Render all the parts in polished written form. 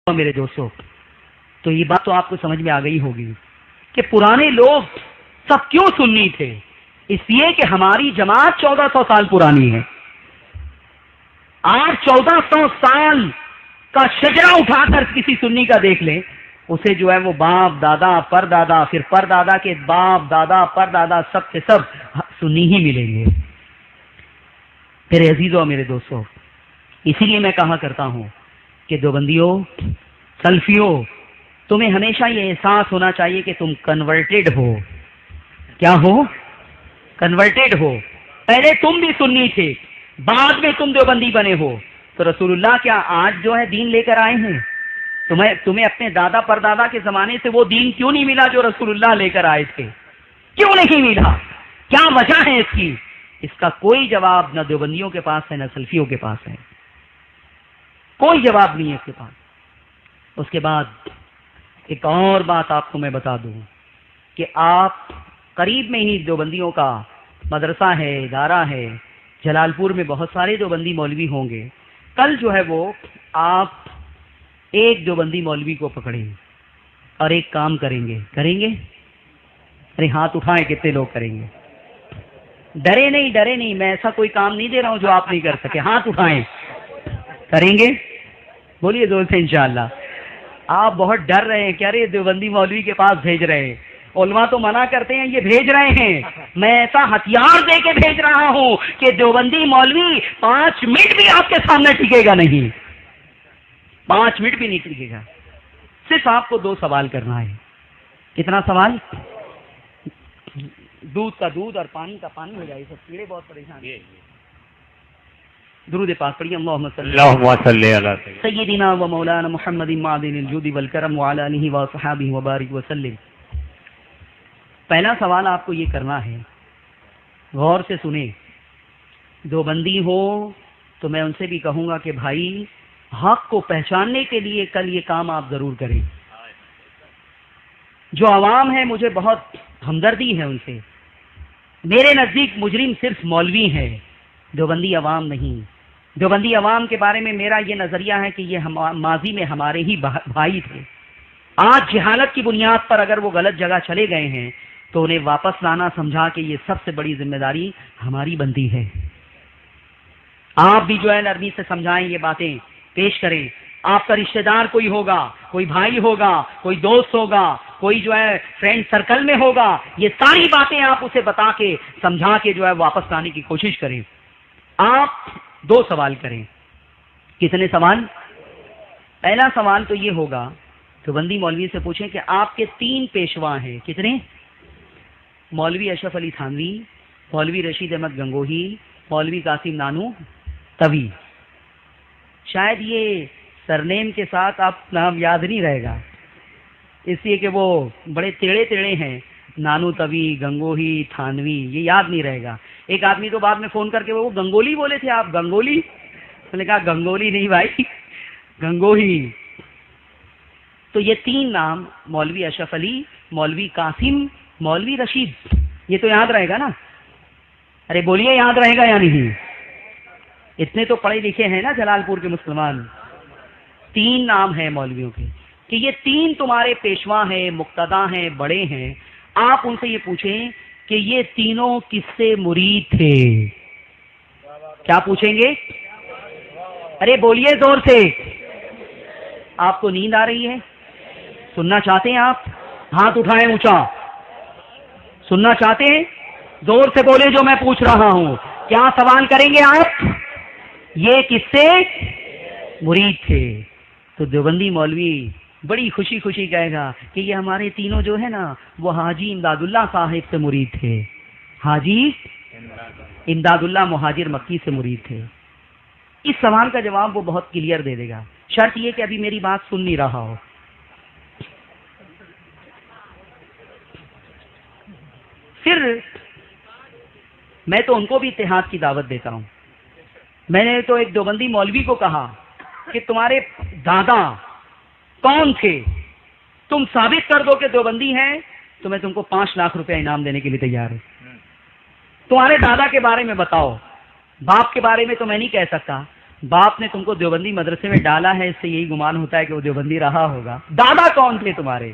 میرے دوستوں، تو یہ بات تو آپ کو سمجھ میں آ گئی ہوگی کہ پرانے لوگ سب کیوں سنی تھے. اس لیے کہ ہماری جماعت 1400 سال پرانی ہے. آپ 1400 سال کا شجرہ اٹھا کر کسی سنی کا دیکھ لیں، اسے جو ہے وہ باپ دادا پر دادا پھر پر دادا کے باپ دادا پر دادا سب کے سب سنی ہی ملیں گے. میرے عزیزوں، میرے دوستوں، اسی لیے میں کہا کرتا ہوں کہ دیوبندیوں، سلفیوں، تمہیں ہمیشہ یہ احساس ہونا چاہیے کہ تم کنورٹڈ ہو. کیا ہو؟ کنورٹڈ ہو. پہلے تم بھی سنی تھے، بعد میں تم دیوبندی بنے ہو. تو رسول اللہ کیا آج جو ہے دین لے کر آئے ہیں؟ تمہیں اپنے دادا پردادا کے زمانے سے وہ دین کیوں نہیں ملا جو رسول اللہ لے کر آئے تھے؟ کیوں نہیں ملا؟ کیا وجہ ہے اس کی؟ اس کا کوئی جواب نہ دیوبندیوں کے پاس ہے نہ سلفیوں کے پاس ہے. کوئی جواب نہیں ہے اس کے پاس. اس کے بعد ایک اور بات آپ کو میں بتا دوں کہ آپ قریب میں ہی دیوبندیوں کا مدرسہ ہے، ادارہ ہے. جلال پور میں بہت سارے دیوبندی مولوی ہوں گے. کل جو ہے وہ آپ ایک دیوبندی مولوی کو پکڑیں اور ایک کام کریں گے. ارے ہاتھ اٹھائیں، کتنے لوگ کریں گے؟ ڈرے نہیں، میں ایسا کوئی کام نہیں دے رہا ہوں جو آپ نہیں کر سکے. ہاتھ اٹھائیں. کریں گے؟ بولیے زور سے انشاءاللہ. آپ بہت ڈر رہے ہیں، کہہ رہے دیوبندی مولوی کے پاس بھیج رہے ہیں. علماء تو منع کرتے ہیں، یہ بھیج رہے ہیں. میں ایسا ہتھیار دے کے بھیج رہا ہوں کہ دیوبندی مولوی 5 منٹ بھی آپ کے سامنے ٹکے گا نہیں. 5 منٹ بھی نہیں ٹکے گا. صرف آپ کو 2 سوال کرنا ہے. کتنا سوال؟ دودھ کا دودھ اور پانی کا پانی ہو جائے. سب کیڑے بہت پریشان ہیں. درود پاک پڑھیے. اللہم صلی علی سیدنا و مولانا محمد معدن الجود والکرم وعلی آلہ وصحبہ وبارک وسلم. پہلا سوال آپ کو یہ کرنا ہے، غور سے سنیں. دیوبندی ہو تو میں ان سے بھی کہوں گا کہ بھائی حق کو پہچاننے کے لیے کل یہ کام آپ ضرور کریں. جو عوام ہے مجھے بہت ہمدردی ہے ان سے. میرے نزدیک مجرم صرف مولوی ہے، دیوبندی عوام نہیں. دیوبندی عوام کے بارے میں میرا یہ نظریہ ہے کہ یہ ماضی میں ہمارے ہی بھائی تھے. آج جہالت کی بنیاد پر اگر وہ غلط جگہ چلے گئے ہیں تو انہیں واپس لانا سمجھا کہ یہ سب سے بڑی ذمہ داری ہماری بنتی ہے. آپ بھی جو ہے نرمی سے سمجھائیں، یہ باتیں پیش کریں. آپ کا رشتہ دار کوئی ہوگا، کوئی بھائی ہوگا، کوئی دوست ہوگا، کوئی جو ہے فرینڈ سرکل میں ہوگا، یہ ساری باتیں آپ اسے بتا کے سمجھا کے جو ہے واپس لانے کی کوشش کریں. آپ 2 سوال کریں. کتنے سوال؟ پہلا سوال تو یہ ہوگا، دیوبندی مولوی سے پوچھیں کہ آپ کے 3 پیشوا ہیں. کتنے؟ مولوی اشرف علی تھانوی، مولوی رشید احمد گنگوہی، مولوی قاسم نانو توی. شاید یہ سرنیم کے ساتھ آپ نام یاد نہیں رہے گا، اس لیے کہ وہ بڑے ٹیڑے ہیں. نانو توی، گنگوہی، تھانوی، یہ یاد نہیں رہے گا. ایک آدمی تو بعد میں فون کر کے وہ گنگولی بولے تھے آپ. گنگولی؟ میں نے کہا گنگولی نہیں بھائی، گنگوہی. تو یہ 3 نام، مولوی اشرف علی، مولوی قاسم، مولوی رشید، یہ تو یاد رہے گا نا؟ ارے بولیے یاد رہے گا یا نہیں؟ اتنے تو پڑھے لکھے ہیں نا جلال پور کے مسلمان. 3 نام ہیں مولویوں کے کہ یہ 3 تمہارے پیشوا ہیں، مقتدا ہیں، بڑے ہیں. آپ ان سے یہ پوچھیں کہ یہ تینوں کس سے مرید تھے. کیا پوچھیں گے؟ ارے بولیے زور سے. آپ کو نیند آ رہی ہے؟ سننا چاہتے ہیں آپ؟ ہاتھ اٹھائیں اونچا. سننا چاہتے ہیں؟ زور سے بولے جو میں پوچھ رہا ہوں. کیا سوال کریں گے آپ؟ یہ کس سے مرید تھے؟ تو دیوبندی مولوی بڑی خوشی کہے گا کہ یہ ہمارے تینوں جو ہے نا وہ حاجی امداد اللہ صاحب سے مرید تھے. حاجی امداد اللہ مہاجر مکی سے مرید تھے. اس سوال کا جواب وہ بہت کلیئر دے دے گا. شرط یہ کہ ابھی میری بات سن نہیں رہا ہو. پھر میں تو ان کو بھی اتحاد کی دعوت دیتا ہوں. میں نے تو ایک دیوبندی مولوی کو کہا کہ تمہارے دادا کون تھے؟ تم ثابت کر دو کہ دیوبندی ہیں تو میں تم کو 5 لاکھ روپے انعام دینے کے لیے تیار ہوں. تمہارے دادا کے بارے میں بتاؤ. باپ کے بارے میں تو میں نہیں کہہ سکتا. باپ نے تم کو دیوبندی مدرسے میں ڈالا ہے، اس سے یہی گمان ہوتا ہے کہ وہ دیوبندی رہا ہوگا۔ دادا کون تھے تمہارے؟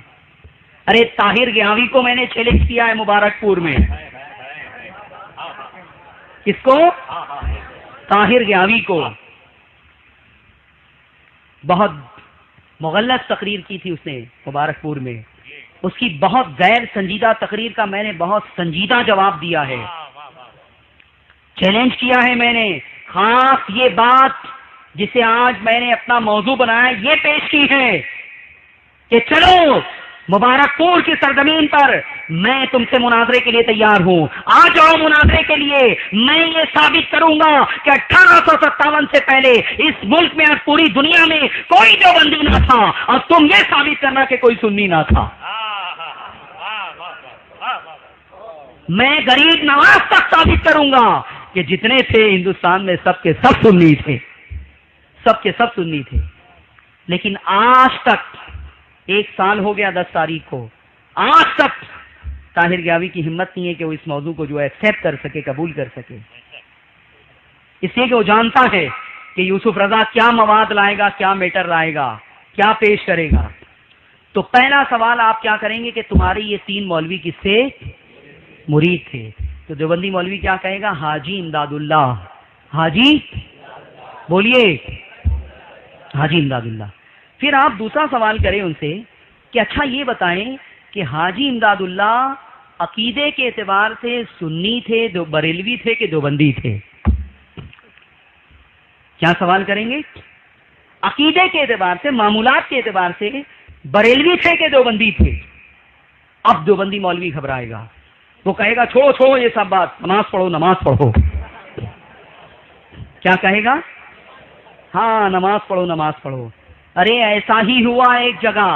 ارے طاہر گیاوی کو میں نے چیلنج کیا ہے مبارک پور میں۔ کس کو؟ طاہر گیاوی کو۔ بہت مغلط تقریر کی تھی اس نے مبارک پور میں، اس کی بہت غیر سنجیدہ تقریر کا میں نے بہت سنجیدہ جواب دیا ہے، چیلنج کیا ہے میں نے، خاص یہ بات جسے آج میں نے اپنا موضوع بنایا یہ پیش کی ہے کہ چلو مبارک پور کی سرزمین پر میں تم سے مناظرے کے لیے تیار ہوں، آ جاؤ مناظرے کے لیے، میں یہ ثابت کروں گا کہ 1857 سے پہلے اس ملک میں اور پوری دنیا میں کوئی دیوبندی نہ تھا، اور تم یہ ثابت کرنا کہ کوئی سنی نہ تھا۔ میں غریب نواز تک ثابت کروں گا کہ جتنے تھے ہندوستان میں سب کے سب سنی تھے، سب کے سب سنی تھے۔ لیکن آج تک 1 سال ہو گیا 10 تاریخ کو، آج تک طاہر گیاوی کی ہمت نہیں ہے کہ وہ اس موضوع کو جو ہے ایکسپٹ کر سکے، قبول کر سکے، اس لیے کہ وہ جانتا ہے کہ یوسف رضا کیا مواد لائے گا، کیا میٹر لائے گا، کیا پیش کرے گا۔ تو پہلا سوال آپ کیا کریں گے کہ تمہارے یہ 3 مولوی کس سے مرید تھے؟ تو دیوبندی مولوی کیا کہے گا؟ حاجی امداد اللہ، حاجی بولیے، حاجی امداد اللہ۔ پھر آپ دوسرا سوال کریں ان سے کہ اچھا یہ بتائیں کہ حاجی امداد اللہ عقیدے کے اعتبار سے سنی تھے، بریلوی تھے کہ دیوبندی تھے؟ کیا سوال کریں گے؟ عقیدے کے اعتبار سے، معمولات کے اعتبار سے بریلوی تھے کہ دیوبندی تھے؟ اب دیوبندی مولوی گھبرائے گا، وہ کہے گا چھوڑو چھوڑو یہ سب بات، نماز پڑھو نماز پڑھو۔ کیا کہے گا؟ ہاں نماز پڑھو نماز پڑھو۔ ارے ایسا ہی ہوا ایک جگہ،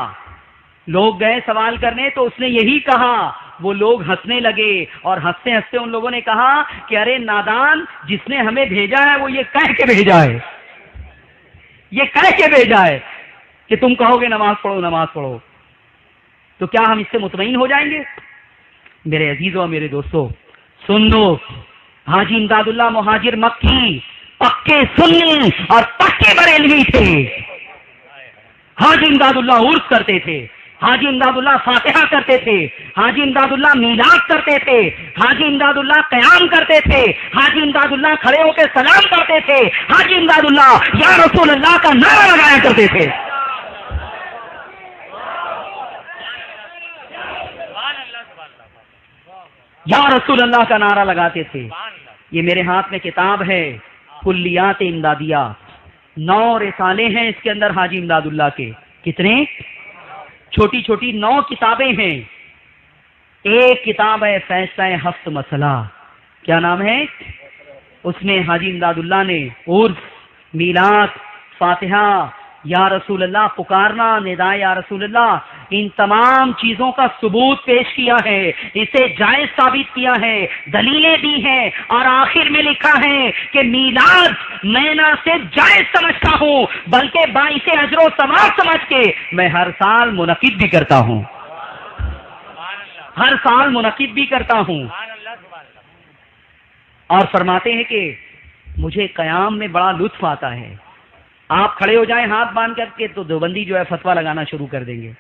لوگ گئے سوال کرنے تو اس نے یہی کہا، وہ لوگ ہنسنے لگے اور ہنستے ہنستے ان لوگوں نے کہا کہ ارے نادان، جس نے ہمیں بھیجا ہے وہ یہ کہہ کے بھیجا ہے، یہ کہہ کے بھیجا ہے کہ تم کہو گے نماز پڑھو نماز پڑھو، تو کیا ہم اس سے مطمئن ہو جائیں گے؟ میرے عزیزوں میرے دوستوں سن لو، حاجی امداد اللہ مہاجر مکی پکے سنی اور پکے بریلوی تھے۔ حاجی امداد اللہ عرس کرتے تھے، حاجی امداد اللہ فاتحہ کرتے تھے، حاجی امداد اللہ میلاد کرتے تھے، حاجی امداد اللہ قیام کرتے تھے، حاجی امداد اللہ کھڑے ہو کے سلام کرتے تھے، حاجی امداد اللہ یا رسول اللہ کا نعرہ لگایا کرتے تھے۔ یا رسول اللہ کا نعرہ لگاتے تھے۔ یہ میرے ہاتھ میں کتاب ہے کلیات امدادیہ، 9 رسالے ہیں اس کے اندر حاجی امداد اللہ کے، کتنے؟ چھوٹی چھوٹی 9 کتابیں ہیں۔ ایک کتاب ہے فیصلہ 7 مسئلہ، کیا نام ہے؟ اس میں حاجی امداد اللہ نے عرس، میلاد، فاتحہ، یا رسول اللہ پکارنا، نداء یا رسول اللہ، ان تمام چیزوں کا ثبوت پیش کیا ہے، اسے جائز ثابت کیا ہے، دلیلیں دی ہیں، اور آخر میں لکھا ہے کہ میلاد میں نہ صرف جائز سمجھتا ہوں بلکہ باعث اجر و ثواب سمجھ کے میں ہر سال منعقد بھی کرتا ہوں، ہر سال منعقد بھی کرتا ہوں۔ اور فرماتے ہیں کہ مجھے قیام میں بڑا لطف آتا ہے، آپ کھڑے ہو جائیں ہاتھ باندھ کر کے تو دیوبندی جو ہے فتویٰ لگانا شروع کر دیں گے۔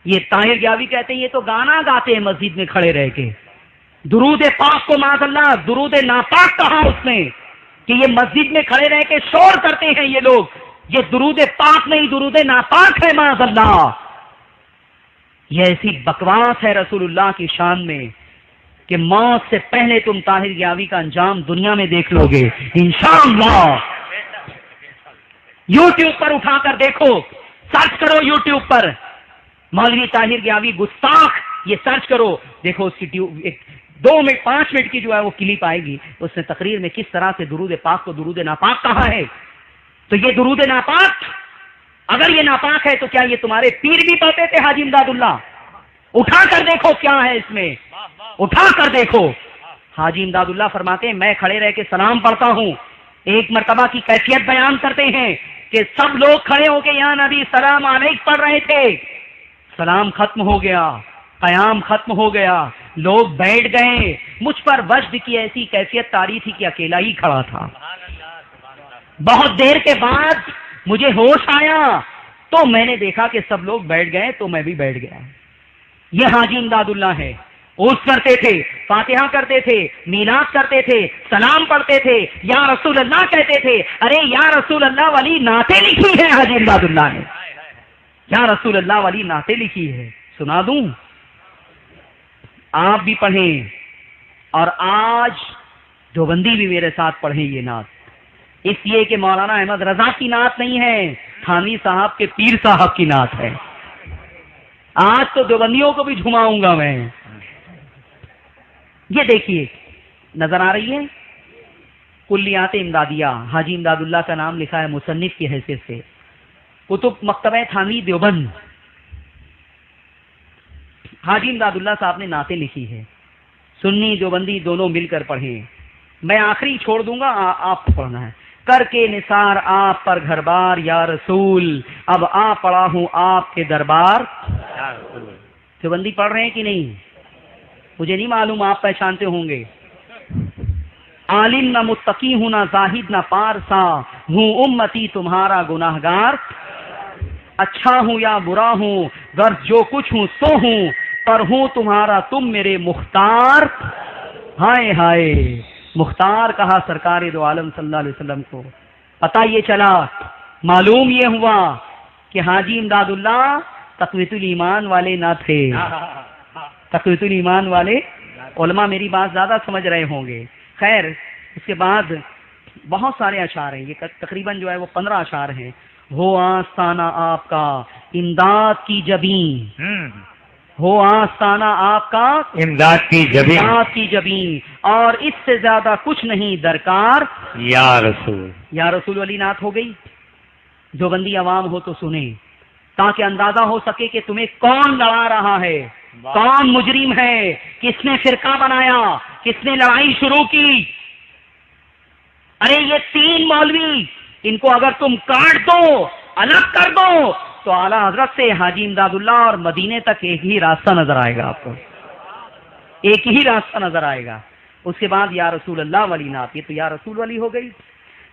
یہ طاہر گیاوی کہتے ہیں یہ تو گانا گاتے ہیں مسجد میں کھڑے رہ کے، درود پاک کو معاذ اللہ درود ناپاک کہا اس نے کہ یہ مسجد میں کھڑے رہ کے شور کرتے ہیں یہ لوگ، یہ درود پاک نہیں درود ناپاک ہے معاذ اللہ۔ یہ ایسی بکواس ہے رسول اللہ کی شان میں کہ موت سے پہلے تم طاہر گیاوی کا انجام دنیا میں دیکھ لو گے انشاءاللہ۔ یوٹیوب پر اٹھا کر دیکھو، سرچ کرو یوٹیوب پر مولوی طاہر گیاوی گستاخ، یہ سرچ کرو، دیکھو اس کی 2 منٹ 5 منٹ کی جو ہے وہ کلپ آئے گی، اس نے تقریر میں کس طرح سے درود پاک کو درود ناپاک کہا ہے۔ تو یہ درود ناپاک، اگر یہ ناپاک ہے تو کیا یہ تمہارے پیر بھی پڑھتے تھے حاجی امداد اللہ؟ اٹھا کر دیکھو کیا ہے اس میں، اٹھا کر دیکھو۔ حاجی امداد اللہ فرماتے ہیں میں کھڑے رہ کے سلام پڑھتا ہوں، ایک مرتبہ کی کیفیت بیان کرتے ہیں کہ سب لوگ کھڑے ہو کے یا نبی سلام علیک پڑھ رہے تھے، سلام ختم ہو گیا، قیام ختم ہو گیا، لوگ بیٹھ گئے، مجھ پر وجد کی ایسی کیفیت طاری تھی کہ اکیلا ہی کھڑا تھا۔ بہت دیر کے بعد مجھے ہوش آیا تو میں نے دیکھا کہ سب لوگ بیٹھ گئے تو میں بھی بیٹھ گیا. یہ حاجی امداد اللہ ہے. عرس کرتے تھے، فاتحہ کرتے تھے، میلاد کرتے تھے، سلام پڑھتے تھے، یا رسول اللہ کہتے تھے. ارے یا رسول اللہ والی نعتیں لکھی ہیں حاجی امداد اللہ نے. یا رسول اللہ والی نعتیں لکھی ہے. سنا دوں؟ آپ بھی پڑھیں اور آج دیوبندی بھی میرے ساتھ پڑھیں یہ نعت. اس لیے کہ مولانا احمد رضا کی نعت نہیں ہے، تھانوی صاحب کے پیر صاحب کی نعت ہے. آج تو دیوبندیوں کو بھی جھماؤں گا میں. یہ دیکھیے نظر آ رہی ہے کلیات امدادیہ. حاجی امداد اللہ کا نام لکھا ہے مصنف کی حیثیت سے. کتب مکتبہ تھانوی دیوبند. حاجی امداد اللہ صاحب نے نعتیں لکھی ہے. سنی دیوبندی دونوں مل کر پڑھیں. میں آخری چھوڑ دوں گا، آپ کو پڑھنا ہے. کر کے نثار آپ پر گھر بار یا رسول، اب آ پڑا ہوں آپ کے دربار. دیوبندی پڑھ رہے ہیں کہ نہیں؟ مجھے نہیں معلوم، آپ پہچانتے ہوں گے. عالم نہ متقی ہوں نہ زاہد نہ پارسا، ہوں امتی تمہارا گناہگار. اچھا ہوں یا برا ہوں غرض جو کچھ ہوں سو ہوں، پر ہوں تمہارا تم میرے مختار. ہائے ہائے، مختار کہا سرکار دو عالم صلی اللہ علیہ وسلم کو. پتہ یہ چلا، معلوم یہ ہوا کہ حاجی امداد اللہ تقویت الایمان والے نہ تھے. تقویت الایمان والے علماء میری بات زیادہ سمجھ رہے ہوں گے. خیر، اس کے بعد بہت سارے اشعار ہیں. یہ تقریباً جو ہے وہ 15 اشعار ہیں. ہو آستانہ آپ کا امداد کی جبیں، ہو آستانہ آپ کا امداد کی جبیں، امداد کی جبیں، اور اس سے زیادہ کچھ نہیں درکار یا رسول. یا رسول والی نعت ہو گئی. جو بندی عوام ہو تو سنیں تاکہ اندازہ ہو سکے کہ تمہیں کون لڑا رہا ہے، کون مجرم ہے، کس نے فرقہ بنایا، کس نے لڑائی شروع کی. ارے یہ 3 مولوی، ان کو اگر تم کاٹ دو، الگ کر دو، تو اعلیٰ حضرت سے حاجی امداد اللہ اور مدینے تک ایک ہی راستہ نظر آئے گا. آپ کو ایک ہی راستہ نظر آئے گا. اس کے بعد یا رسول اللہ والی نعت. یہ تو یا رسول والی ہو گئی.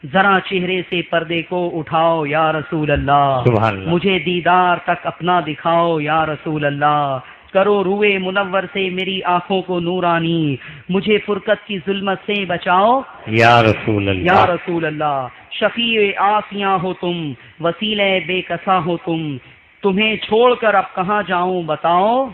ذرا چہرے سے پردے کو اٹھاؤ یا رسول اللہ، سبحان اللہ. مجھے دیدار تک اپنا دکھاؤ یا رسول اللہ. کرو روئے منور سے میری آنکھوں کو نورانی، مجھے فرقت کی ظلمت سے بچاؤ یا رسول اللہ. یا رسول اللہ. شفیع آسیاں ہو تم، وسیلہ بے کساں ہو تم، تمہیں چھوڑ کر اب کہاں جاؤں بتاؤ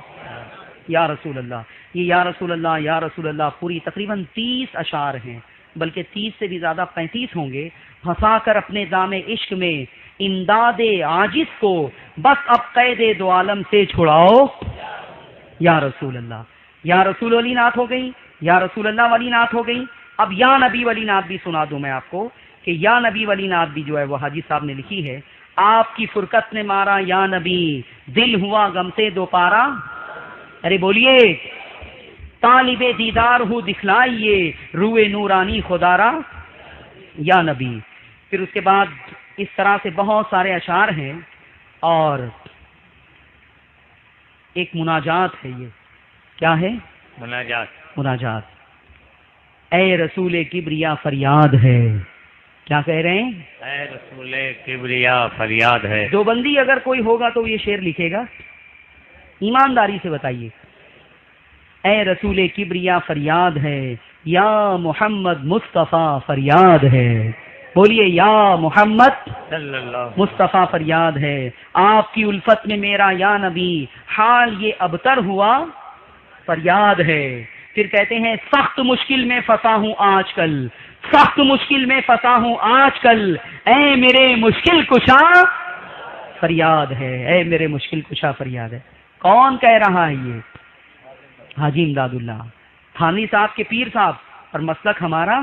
یا رسول اللہ. یہ یا رسول اللہ یا رسول اللہ پوری تقریباً 30 اشعار ہیں، بلکہ 30 سے بھی زیادہ 35 ہوں گے. پھنسا کر اپنے دام عشق میں امداد عاجز کو، بس اب قید دو عالم سے چھڑاؤ یا رسول اللہ. یا رسول والی نعت ہو گئی، یا رسول اللہ والی نعت ہو گئی. اب یا نبی والی نعت بھی سنا دوں میں آپ کو کہ یا نبی والی نعت بھی جو ہے وہ حاجی صاحب نے لکھی ہے. آپ کی فرقت نے مارا یا نبی، دل ہوا غم سے دو پارا. ارے بولیے، طالب دیدار ہوں دکھلائیے روئے نورانی خدارا یا نبی. پھر اس کے بعد اس طرح سے بہت سارے اشعار ہیں. اور ایک مناجات ہے. یہ کیا ہے؟ مناجات. مناجات. اے رسول کبریا فریاد ہے. کیا کہہ رہے ہیں؟ اے رسول کبریا فریاد ہے. جو بندی اگر کوئی ہوگا تو یہ شعر لکھے گا. ایمانداری سے بتائیے. اے رسول کبریا فریاد ہے، یا محمد مصطفیٰ فریاد ہے. بولیے یا محمد صلی اللہ. مصطفیٰ فریاد ہے. آپ کی الفت میں میرا یا نبی، حال یہ ابتر ہوا فریاد ہے. پھر کہتے ہیں سخت مشکل میں پھنسا ہوں آج کل، سخت مشکل میں پھنسا ہوں آج کل، اے میرے مشکل کشا فریاد ہے. اے میرے مشکل کشا فریاد ہے. کون کہہ رہا ہے یہ؟ حاجی امداد اللہ. تھانوی صاحب کے پیر صاحب. اور مسلک ہمارا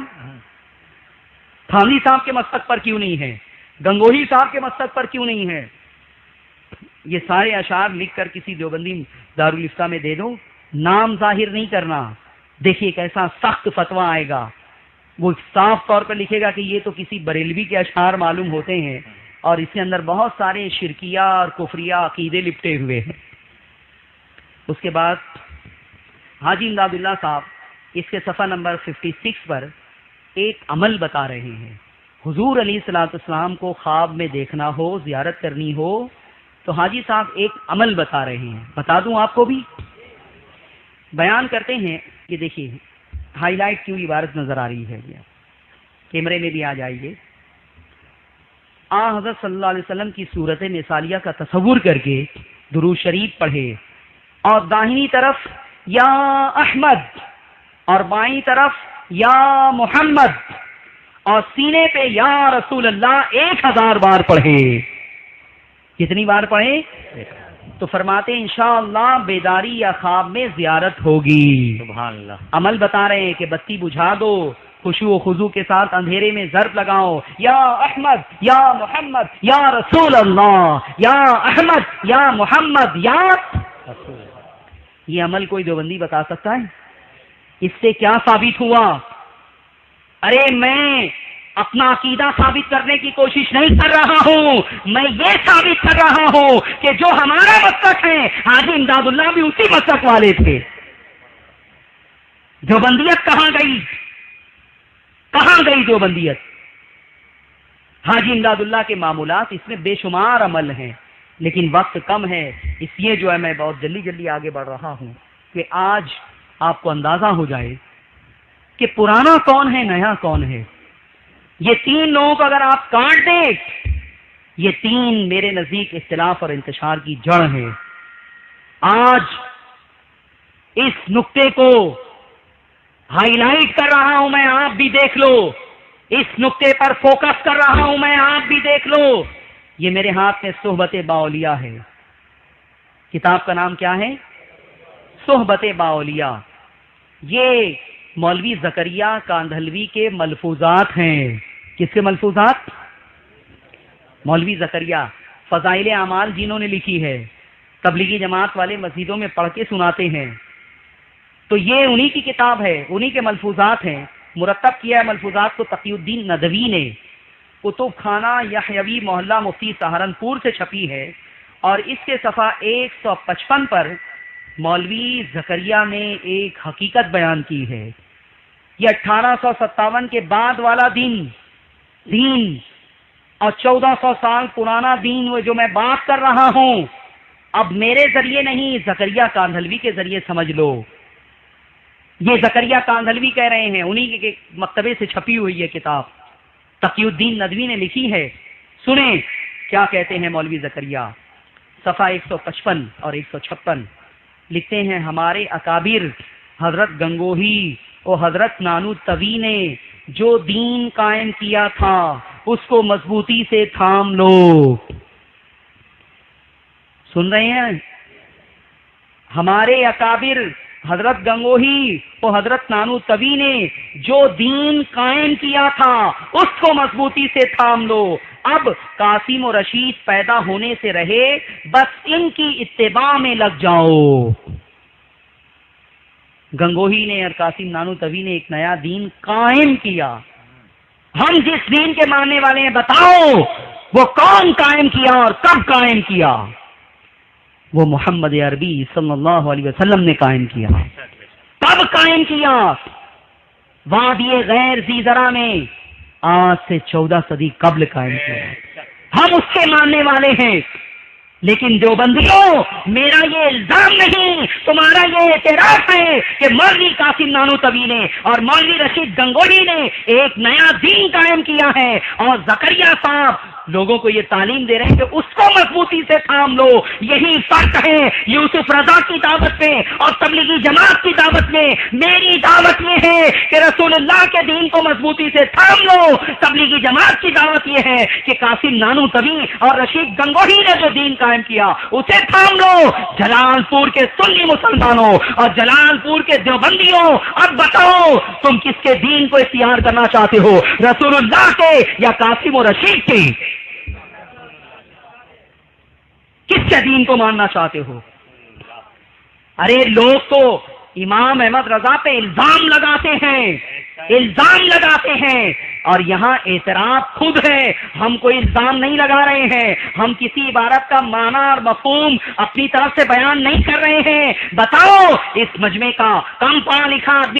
تھانوی صاحب کے مسلک پر کیوں نہیں ہے؟ گنگوہی صاحب کے مسلک پر کیوں نہیں ہے؟ یہ سارے اشعار لکھ کر کسی دیوبندی دارالفتہ میں دے دو، نام ظاہر نہیں کرنا. دیکھیے کیسا سخت فتویٰ آئے گا. وہ صاف طور پر لکھے گا کہ یہ تو کسی بریلوی کے اشعار معلوم ہوتے ہیں اور اس کے اندر بہت سارے شرکیہ اور کفریہ عقیدے لپٹے ہوئے ہیں. اس کے بعد حاجی امداد اللہ صاحب اس کے صفحہ نمبر 56 پر ایک عمل بتا رہے ہیں. حضور علیہ الصلوۃ والسلام کو خواب میں دیکھنا ہو، زیارت کرنی ہو، تو حاجی صاحب ایک عمل بتا رہے ہیں، بتا دوں آپ کو بھی؟ بیان کرتے ہیں کہ دیکھیے ہائی لائٹ کیوں عبارت نظر آ رہی ہے، کیمرے میں بھی آ جائیے۔ حضرت صلی اللہ علیہ وسلم کی صورت مثالیہ کا تصور کر کے درود شریف پڑھے، اور داہنی طرف یا احمد اور بائیں طرف یا محمد اور سینے پہ یا رسول اللہ 1000 بار پڑھے۔ کتنی بار پڑھے؟ تو فرماتے ہیں انشاءاللہ بیداری یا خواب میں زیارت ہوگی۔ سبحان اللہ۔ عمل بتا رہے ہیں کہ بتی بجھا دو، خشوع و خضوع کے ساتھ اندھیرے میں ضرب لگاؤ، یا احمد یا محمد یا رسول اللہ، یا احمد یا محمد یا رسول اللہ۔ یہ عمل کوئی دیوبندی بتا سکتا ہے؟ اس سے کیا ثابت ہوا؟ ارے میں اپنا عقیدہ ثابت کرنے کی کوشش نہیں کر رہا ہوں، میں یہ ثابت کر رہا ہوں کہ جو ہمارا مسلک ہے، حاجی امداد اللہ بھی اسی مسلک والے تھے۔ دیوبندیت کہاں گئی؟ کہاں گئی دیوبندیت؟ حاجی امداد اللہ کے معمولات، اس میں بے شمار عمل ہیں، لیکن وقت کم ہے، اس لیے جو ہے میں بہت جلدی جلدی آگے بڑھ رہا ہوں کہ آج آپ کو اندازہ ہو جائے کہ پرانا کون ہے، نیا کون ہے۔ یہ تین لوگوں کو اگر آپ کاٹ دیں، یہ تین میرے نزدیک اختلاف اور انتشار کی جڑ ہے۔ آج اس نقطے کو ہائی لائٹ کر رہا ہوں میں، آپ بھی دیکھ لو، اس نقطے پر فوکس کر رہا ہوں میں، آپ بھی دیکھ لو۔ یہ میرے ہاتھ میں صحبت باولیاء ہے، کتاب کا نام کیا ہے؟ صحبت باولیاء۔ یہ مولوی زکریا کاندھلوی کے ملفوظات ہیں۔ کس کے ملفوظات؟ مولوی زکریا۔ فضائل اعمال جنہوں نے لکھی ہے، تبلیغی جماعت والے مسجدوں میں پڑھ کے سناتے ہیں، تو یہ انہی کی کتاب ہے، انہی کے ملفوظات ہیں۔ مرتب کیا ہے ملفوظات کو تقی الدین ندوی نے، کتب خانہ یحیوی محلہ مفتی سہارنپور سے چھپی ہے، اور اس کے صفحہ 155 پر مولوی زکریا نے ایک حقیقت بیان کی ہے۔ یہ 1857 کے بعد والا دین اور 1400 سال پرانا دین وہ جو میں بات کر رہا ہوں، اب میرے ذریعے نہیں، زکریا کاندھلوی کے ذریعے سمجھ لو۔ یہ زکریا کاندھلوی کہہ رہے ہیں، انہی کے مکتبے سے چھپی ہوئی یہ کتاب تقی الدین ندوی نے لکھی ہے۔ سنیں کیا کہتے ہیں مولوی زکریا، صفحہ 155 اور 156 لکھتے ہیں، ہمارے اکابر حضرت گنگوہی اور حضرت نانوتوی نے جو دین قائم کیا تھا اس کو مضبوطی سے تھام لو۔ سن رہے ہیں؟ ہمارے اکابر حضرت گنگوہی اور حضرت نانوتوی نے جو دین قائم کیا تھا اس کو مضبوطی سے تھام لو۔ اب قاسم و رشید پیدا ہونے سے رہے، بس ان کی اتباع میں لگ جاؤ۔ گنگوہی نے اور قاسم نانوتوی نے ایک نیا دین قائم کیا۔ ہم جس دین کے ماننے والے ہیں، بتاؤ وہ کون قائم کیا اور کب قائم کیا؟ وہ محمد عربی صلی اللہ علیہ وسلم نے قائم کیا۔ کب قائم کیا؟ وادی غیر زیزرا میں آج سے 14 صدی قبل قائم کیا۔ ہم اس کے ماننے والے ہیں، لیکن دیوبندیوں میرا یہ الزام نہیں، تمہارا یہ اعتراف ہے کہ مولوی قاسم نانوتوی نے اور مولوی رشید گنگوہی نے ایک نیا دین قائم کیا ہے، اور زکریا صاحب لوگوں کو یہ تعلیم دے رہے ہیں کہ اس کو مضبوطی سے تھام لو۔ یہی فرق ہے یوسف رضا کی دعوت میں اور تبلیغی جماعت کی دعوت میں۔ میری دعوت یہ ہے کہ رسول اللہ کے دین کو مضبوطی سے تھام لو، تبلیغی جماعت کی دعوت یہ ہے کہ قاسم نانوتوی اور رشید گنگوہی نے جو دین قائم کیا اسے تھام لو۔ جلال پور کے سنی مسلمانوں اور جلال پور کے دیوبندیوں، اب بتاؤ تم کس کے دین کو اختیار کرنا چاہتے ہو، رسول اللہ کے یا قاسم و رشید کے؟ کس کے دین کو ماننا چاہتے ہو؟ ارے لوگ تو امام احمد رضا پہ الزام لگاتے ہیں اور یہاں اعتراف خود ہے، ہم کوئی الزام نہیں لگا رہے ہیں، ہم کسی عبارت کا معنی اور مفہوم اپنی طرف سے بیان نہیں کر رہے ہیں۔ بتاؤ اس مجمع کا کم پڑھا لکھا آدمی